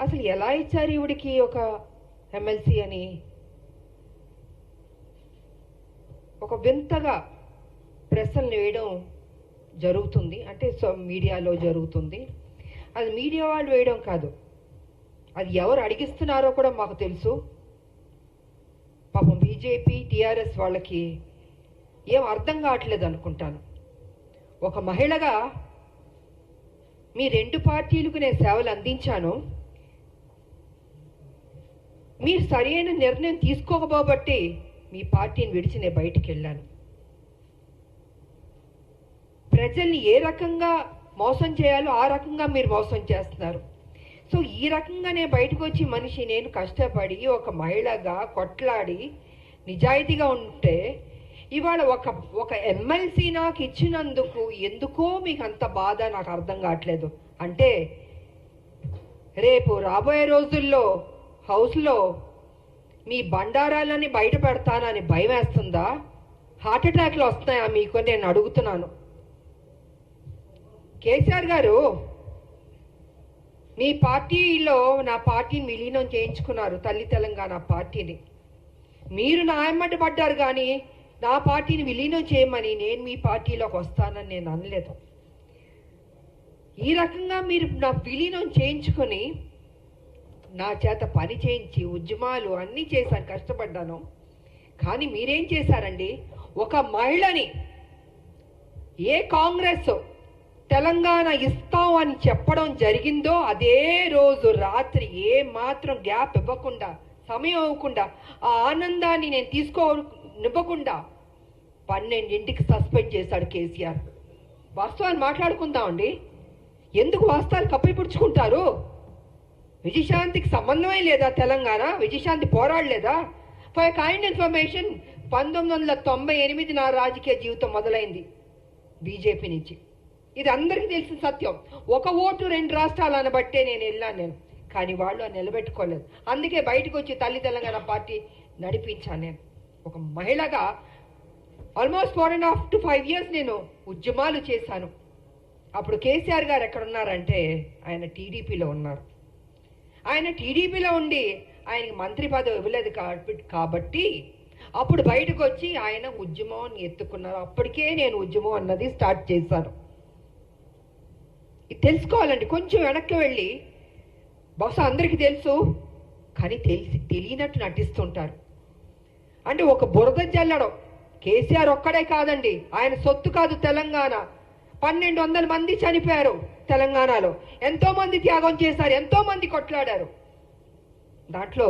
అసలు ఎలా ఇచ్చారు ఈవిడికి ఒక ఎమ్మెల్సీ అని ఒక వింతగా ప్రశ్నలు వేయడం జరుగుతుంది. అంటే మీడియాలో జరుగుతుంది. అది మీడియా వాళ్ళు వేయడం కాదు, అది ఎవరు అడిగిస్తున్నారో కూడా మాకు తెలుసు. పాపం బీజేపీ టీఆర్ఎస్ వాళ్ళకి ఏం అర్థం కావట్లేదు అనుకుంటాను. ఒక మహిళగా మీ రెండు పార్టీలకు నేను సేవలు అందించాను. మీరు సరైన నిర్ణయం తీసుకోకపోబట్టి మీ పార్టీని విడిచి నేను బయటికి వెళ్ళాను. ప్రజల్ని ఏ రకంగా మోసం చేయాలో ఆ రకంగా మీరు మోసం చేస్తున్నారు. సో ఈ రకంగా నేను బయటకు వచ్చి మనిషి నేను కష్టపడి ఒక మహిళగా కొట్లాడి నిజాయితీగా ఉంటే ఇవాళ ఒక ఎమ్మెల్సీ నాకు ఇచ్చినందుకు ఎందుకో మీకు అంత బాధ నాకు అర్థం కావట్లేదు. అంటే రేపు రాబోయే రోజుల్లో హౌస్లో మీ బండారాలని బయట పెడతానని భయం వేస్తుందా? హార్ట్ అటాక్లు వస్తున్నాయా మీకు నేను అడుగుతున్నాను. కేసీఆర్ గారు మీ పార్టీలో నా పార్టీని విలీనం చేయించుకున్నారు, తల్లి తెలంగాణ పార్టీని. మీరు నా ఎమ్మట పడ్డారు కానీ నా పార్టీని విలీనం చేయమని నేను మీ పార్టీలోకి వస్తానని నేను అనలేదు. ఈ రకంగా మీరు నా విలీనం చేయించుకొని నా చేత పని చేయించి ఉద్యమాలు అన్నీ చేశాను, కష్టపడ్డాను. కానీ మీరేం చేశారండి? ఒక మహిళని ఏ కాంగ్రెస్ తెలంగాణ ఇస్తాం అని చెప్పడం జరిగిందో అదే రోజు రాత్రి ఏ మాత్రం గ్యాప్ ఇవ్వకుండా, సమయం ఇవ్వకుండా, ఆ ఆనందాన్ని నేను తీసుకోనివ్వకుండా 12ంటికి సస్పెండ్ చేశాడు కేసీఆర్. వాస్తవాన్ని మాట్లాడుకుందామండి. ఎందుకు వాస్తవాలు కప్పిపుడుచుకుంటారు? విజయశాంతికి సంబంధమే లేదా? తెలంగాణ విజయశాంతి పోరాడలేదా? ఫర్ కైండ్ ఇన్ఫర్మేషన్ 1998 నా రాజకీయ జీవితం మొదలైంది బీజేపీ నుంచి. ఇది అందరికీ తెలిసిన సత్యం. ఒక ఓటు 2 రాష్ట్రాలు అనబట్టే నేను వెళ్ళాను నేను, కానీ వాళ్ళు నిలబెట్టుకోలేదు. అందుకే బయటకు వచ్చి తల్లి తెలంగాణ పార్టీ నడిపించాను నేను. ఒక మహిళగా ఆల్మోస్ట్ 4.5 to 5 years నేను ఉద్యమాలు చేశాను. అప్పుడు కేసీఆర్ గారు ఎక్కడున్నారంటే ఆయన టీడీపీలో ఉన్నారు. ఆయన టీడీపీలో ఉండి ఆయనకి మంత్రి పదవి ఇవ్వలేదు కాబట్టి అప్పుడు బయటకు వచ్చి ఆయన ఉద్యమం ఎత్తుకున్నారు. అప్పటికే నేను ఉద్యమం అన్నది స్టార్ట్ చేశాను. ఇది తెలుసుకోవాలండి. కొంచెం వెనక్కి వెళ్ళి, బహుశా అందరికీ తెలుసు కానీ తెలియనట్టు నటిస్తుంటారు. అంటే ఒక బురద జల్లడం కేసీఆర్ ఒక్కడే కాదండి, ఆయన సొత్తు కాదు తెలంగాణ. 1200 మంది చనిపోయారు తెలంగాణలో, ఎంతో మంది త్యాగం చేశారు, ఎంతో మంది కొట్లాడారు. దాంట్లో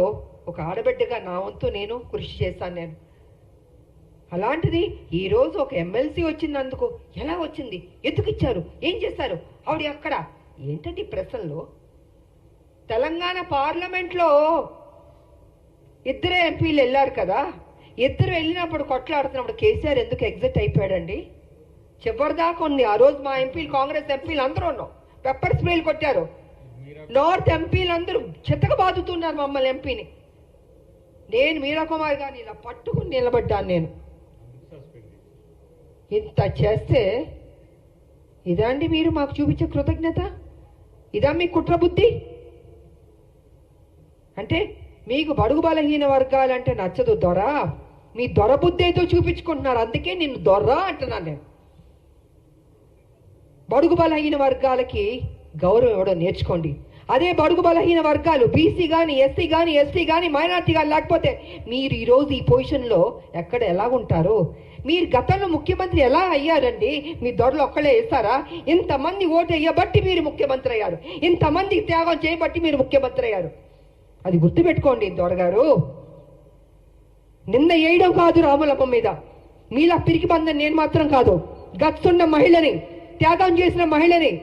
ఒక ఆడబిడ్డగా నా వంతు నేను కృషి చేశాను నేను. అలాంటిది ఈరోజు ఒక ఎమ్మెల్సీ వచ్చినందుకు ఎలా వచ్చింది, ఎందుకు ఇచ్చారు, ఏం చేశారు, ఆవిడ అక్కడ ఏంటంటే ప్రశ్నలో. తెలంగాణ పార్లమెంట్లో 2 ఎంపీలు వెళ్ళారు కదా, 2 వెళ్ళినప్పుడు కొట్లాడుతున్నప్పుడు కేసీఆర్ ఎందుకు ఎగ్జిట్ అయిపోయాడండి? చివరిదాకా ఉంది. ఆ రోజు మా ఎంపీలు, కాంగ్రెస్ ఎంపీలు అందరూ ఉన్నాం, పెప్పర్ స్ప్రేలు కొట్టారు. నార్త్ ఎంపీలు అందరూ చెత్తగా బాదుతున్నారు మమ్మల్ని ఎంపీని. నేను మీరా కుమార్ గారిని ఇలా పట్టుకుని నిలబడ్డాను నేను. ఇంత చేస్తే ఇదా అండి మీరు మాకు చూపించే కృతజ్ఞత? ఇదా మీ కుట్ర బుద్ధి? అంటే మీకు బడుగు బలహీన వర్గాలంటే నచ్చదు దొర, మీ దొర బుద్ధి అయితే చూపించుకుంటున్నారు. అందుకే నిన్ను దొర అంటున్నాను నేను. బడుగు బలహీన వర్గాలకి గౌరవం ఇవ్వడం నేర్చుకోండి. అదే బడుగు బలహీన వర్గాలు బీసీ కానీ, ఎస్సీ కానీ, ఎస్టీ కానీ, మైనార్టీ కానీ లేకపోతే మీరు ఈరోజు ఈ పొజిషన్లో ఎక్కడ ఎలా ఉంటారు? మీరు గతంలో ముఖ్యమంత్రి ఎలా అయ్యారండి? మీ దొరలు ఒక్కళ్ళే వేస్తారా? ఇంతమంది ఓటు వేయబట్టి మీరు ముఖ్యమంత్రి అయ్యారు, ఇంతమంది త్యాగం చేయబట్టి మీరు ముఖ్యమంత్రి అయ్యారు. అది గుర్తుపెట్టుకోండి దొరగారు. నిన్న వేయడం కాదు రాములమ్మ మీద, మీలా పిరికి బంధం నేను మాత్రం కాదు. గచ్చున్న మహిళని, త్యాగం చేసిన మహిళని,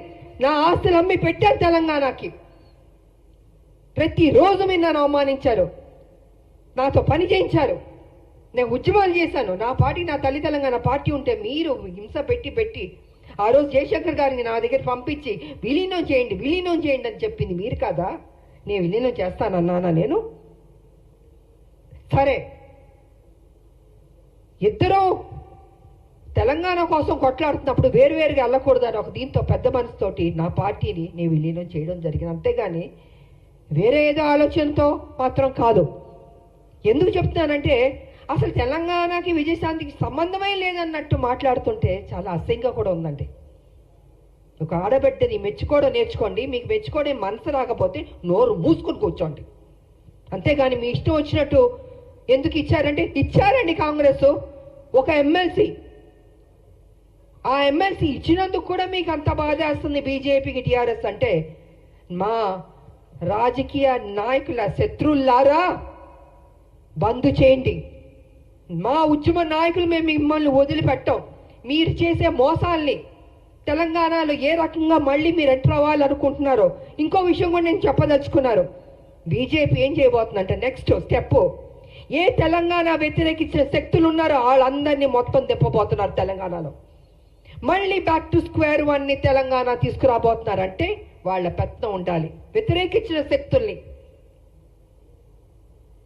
నా ఆస్తులు అమ్మి పెట్టారు తెలంగాణకి. ప్రతిరోజు మీరు నన్ను అవమానించారు, నాతో పని చేయించారు, నేను ఉద్యమాలు చేశాను. నా పార్టీ, నా తల్లి తెలంగాణ పార్టీ ఉంటే మీరు హింస పెట్టి ఆ రోజు జయశంకర్ గారిని నా దగ్గర పంపించి విలీనం చేయండి అని చెప్పింది మీరు కాదా? నేను విలీనం చేస్తానన్నానా నేను? సరే, ఇద్దరు తెలంగాణ కోసం కొట్లాడుతున్నప్పుడు వేరువేరుగా వెళ్ళకూడదని ఒక దీంతో పెద్ద మనసుతోటి నా పార్టీని నేను విలీనం చేయడం జరిగింది. అంతేగాని వేరే ఏదో ఆలోచనతో మాత్రం కాదు. ఎందుకు చెప్తున్నానంటే అసలు తెలంగాణకి విజయశాంతికి సంబంధమే లేదన్నట్టు మాట్లాడుతుంటే చాలా అసహ్యంగా కూడా ఉందండి. ఒక ఆడబిడ్డని మెచ్చుకోవడం నేర్చుకోండి. మీకు మెచ్చుకోవడం మనసు రాకపోతే నోరు మూసుకొని కూర్చోండి. అంతేగాని మీ ఇష్టం వచ్చినట్టు ఎందుకు ఇచ్చారంటే ఇచ్చారండి కాంగ్రెస్ ఒక ఎమ్మెల్సీ. ఆ ఎమ్మెల్సీ ఇచ్చినందుకు కూడా మీకు అంత బాధ వేస్తుంది బీజేపీకి, టీఆర్ఎస్ అంటే. మా రాజకీయ నాయకుల శత్రువులారా బంద్ చేయండి. మా ఉద్యమ నాయకులు మేము మిమ్మల్ని వదిలిపెట్టాం. మీరు చేసే మోసాల్ని తెలంగాణలో ఏ రకంగా మళ్ళీ మీరు ఎంటర్ అవ్వాలనుకుంటున్నారో ఇంకో విషయం కూడా నేను చెప్పదలుచుకున్నారు. బీజేపీ ఏం చేయబోతుందంటే నెక్స్ట్ స్టెప్, ఏ తెలంగాణ వ్యతిరేకించిన శక్తులు ఉన్నారో వాళ్ళందరినీ మొత్తం తిప్పబోతున్నారు తెలంగాణలో. మళ్ళీ బ్యాక్ టు స్క్వేర్ వన్ ని తెలంగాణ తీసుకురాబోతున్నారంటే వాళ్ళ పెత్తనం ఉండాలి. వ్యతిరేకించిన శక్తుల్ని,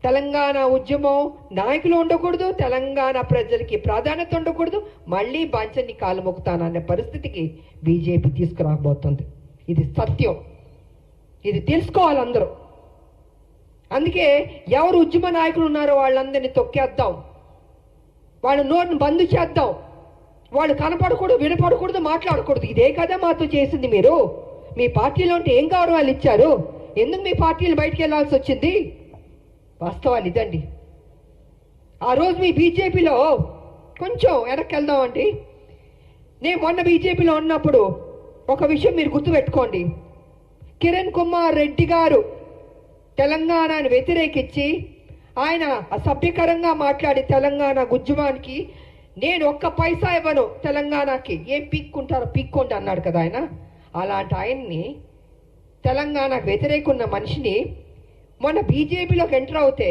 తెలంగాణ ఉద్యమం నాయకులు ఉండకూడదు, తెలంగాణ ప్రజలకి ప్రాధాన్యత ఉండకూడదు, మళ్ళీ బాంచన్ని కాలు మొక్కుతాననే పరిస్థితికి బీజేపీ తీసుకురాబోతుంది. ఇది సత్యం, ఇది తెలుసుకోవాలి అందరూ. అందుకే ఎవరు ఉద్యమ నాయకులు ఉన్నారో వాళ్ళందరినీ తొక్కేద్దాం, వాళ్ళ నోటిని బంద్ చేద్దాం. వాళ్ళు కనపడకూడదు, వినపడకూడదు, మాట్లాడకూడదు. ఇదే కదా మాతో చేసింది. మీరు మీ పార్టీలో ఉంటే ఏం గౌరవాలు ఇచ్చారు? ఎందుకు మీ పార్టీలు బయటికి వెళ్ళాల్సి వచ్చింది? వాస్తవాలు ఇదండి. ఆ రోజు మీ బీజేపీలో కొంచెం వెనక్కి వెళ్దామండి. నేను మొన్న బీజేపీలో ఉన్నప్పుడు ఒక విషయం మీరు గుర్తుపెట్టుకోండి. కిరణ్ కుమార్ రెడ్డి గారు తెలంగాణను వ్యతిరేకించి ఆయన అసభ్యకరంగా మాట్లాడి తెలంగాణ ఉద్యమానికి నేను ఒక్క పైసా ఇవ్వను తెలంగాణకి, ఏం పీక్కుంటారో పీక్కోండి అన్నాడు కదా ఆయన. అలాంటి ఆయన్ని, తెలంగాణకు వ్యతిరేకున్న మనిషిని మొన్న బీజేపీలోకి ఎంటర్ అవుతే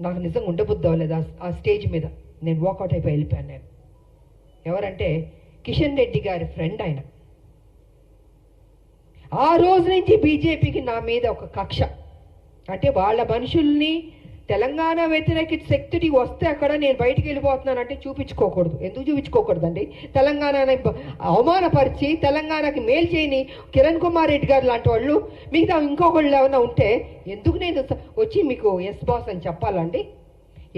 నాకు నిజంగా ఉండబుద్ధి అవ్వలేదు. ఆ స్టేజ్ మీద నేను వాకౌట్ అయిపోయి వెళ్ళిపోయాను. నేను ఎవరంటే కిషన్ రెడ్డి గారి ఫ్రెండ్ ఆయన. ఆ రోజు నుంచి బీజేపీకి నా మీద ఒక కక్ష. అంటే వాళ్ళ మనుషుల్ని తెలంగాణ వ్యతిరేక శక్తికి వస్తే అక్కడ నేను బయటికి వెళ్ళిపోతున్నానంటే చూపించుకోకూడదు. ఎందుకు చూపించుకోకూడదండి? తెలంగాణని అవమానపరిచి తెలంగాణకి మేలు చేయని కిరణ్ కుమార్ రెడ్డి గారు లాంటి వాళ్ళు మిగతా ఇంకొకళ్ళు ఏమైనా ఉంటే ఎందుకు నేను వచ్చి మీకు ఎస్ బాస్ అని చెప్పాలండి?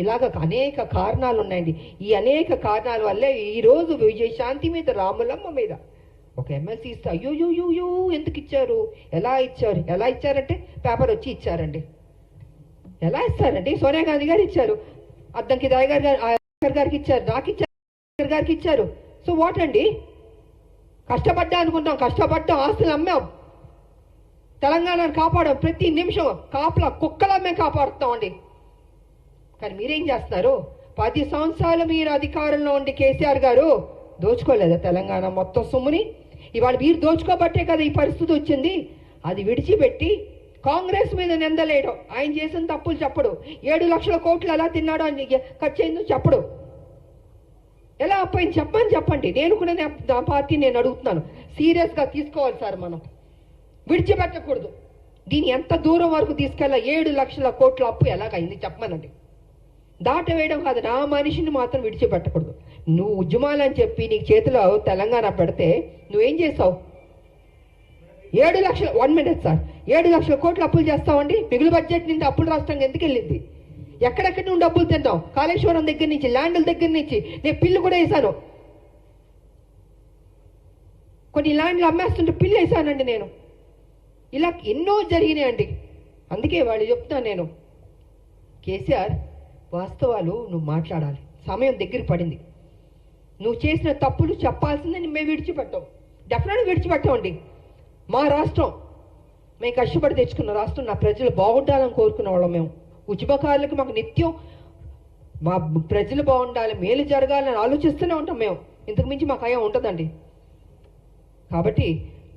ఇలాగ అనేక కారణాలు ఉన్నాయండి. ఈ అనేక కారణాల వల్లే ఈరోజు విజయశాంతి మీద, రాములమ్మ మీద ఒక ఎమ్మెల్సీ ఇస్తే అయ్యో ఎందుకు ఇచ్చారు, ఎలా ఇచ్చారంటే పేపర్ వచ్చి ఇచ్చారండి. ఎలా ఇస్తారండి? సోనియా గాంధీ గారు ఇచ్చారు, అద్దంకి దాయ్ గారికి ఇచ్చారు, నాకు ఇచ్చారు, గారికి ఇచ్చారు. సో వాట్ అండి? కష్టపడ్డా అనుకుంటాం, కష్టపడ్డాం, ఆస్తులు అమ్మాం, తెలంగాణను కాపాడాం. ప్రతి నిమిషం కాపలా కుక్కలా మేము కాపాడుతామండి. కానీ మీరేం చేస్తున్నారు? 10 సంవత్సరాలు మీరు అధికారంలో ఉండి కేసీఆర్ గారు దోచుకోలేదా తెలంగాణ మొత్తం సొమ్ముని? ఇవాళ మీరు దోచుకోబట్టే కదా ఈ పరిస్థితి వచ్చింది. అది విడిచిపెట్టి కాంగ్రెస్ మీద నిందలేయడం, ఆయన చేసిన తప్పులు చెప్పడు, 7 లక్షల కోట్లు ఎలా తిన్నాడో అని ఖర్చు అయిందో చెప్పడు, ఎలా అప్పయింది చెప్పండి. నేను కూడా నా పార్టీ నేను అడుగుతున్నాను, సీరియస్గా తీసుకోవాలి సార్. మనం విడిచిపెట్టకూడదు. దీన్ని ఎంత దూరం వరకు తీసుకెళ్ళా? 7 లక్షల కోట్ల అప్పు ఎలాగైంది చెప్పమనండి. దాట వేయడం కాదు, నా మనిషిని మాత్రం విడిచిపెట్టకూడదు. నువ్వు ఉద్యమాలని చెప్పి నీకు చేతిలో తెలంగాణ పెడితే నువ్వేం చేసావు? 7 లక్షల 1 మినిట్ సార్, 7 లక్షల కోట్లు అప్పులు చేస్తామండి. మిగులు బడ్జెట్ నుండి అప్పులు రాష్ట్రంగా ఎందుకు వెళ్ళింది? ఎక్కడెక్కడి నుండి డబ్బులు తింటాం? కాళేశ్వరం దగ్గర నుంచి, ల్యాండ్ల దగ్గర నుంచి. నేను పిల్లు కూడా వేసాను, కొన్ని ల్యాండ్లు అమ్మేస్తుంటే పిల్లు వేసానండి నేను. ఇలా ఎన్నో జరిగినాయండి. అందుకే వాళ్ళు చెప్తాను నేను, కేసీఆర్ వాస్తవాలు నువ్వు మాట్లాడాలి. సమయం దగ్గర పడింది. నువ్వు చేసిన తప్పులు చెప్పాల్సిందని మేము విడిచిపెట్టాం, డెఫినెట్గా విడిచిపెట్టామండి. మా రాష్ట్రం మేము కష్టపడి తెచ్చుకున్న రాష్ట్రం, నా ప్రజలు బాగుండాలని కోరుకునే వాళ్ళం మేము. ఉద్యమకారులకు మాకు నిత్యం మా ప్రజలు బాగుండాలి, మేలు జరగాలని ఆలోచిస్తూనే ఉంటాం మేము. ఇంతకు మించి మాకు అయ్యా ఉంటుందండి. కాబట్టి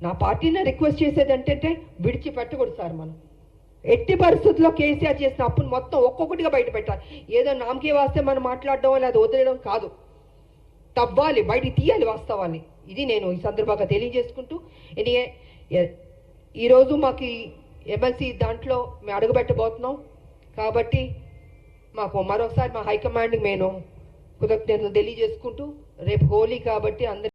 నా పార్టీని రిక్వెస్ట్ చేసేది ఏంటంటే విడిచిపెట్టకూడదు సార్. మనం ఎట్టి పరిస్థితుల్లో కేసీఆర్ చేసిన అప్పును మొత్తం ఒక్కొక్కటిగా బయట పెట్టాలి. ఏదో నామకే వాస్తే మనం మాట్లాడడం లేదా వదిలేయడం కాదు, తవ్వాలి, బయటికి తీయాలి వాస్తవాన్ని. ఇది నేను ఈ సందర్భంగా తెలియజేసుకుంటూ, ఈరోజు మాకు ఎమ్మెల్సీ దాంట్లో మేము అడుగుపెట్టబోతున్నాం. కాబట్టి మాకు మరోసారి మా హైకమాండ్కి నేను కృతజ్ఞతలు తెలియజేసుకుంటూ, రేపు హోలీ కాబట్టి అందరి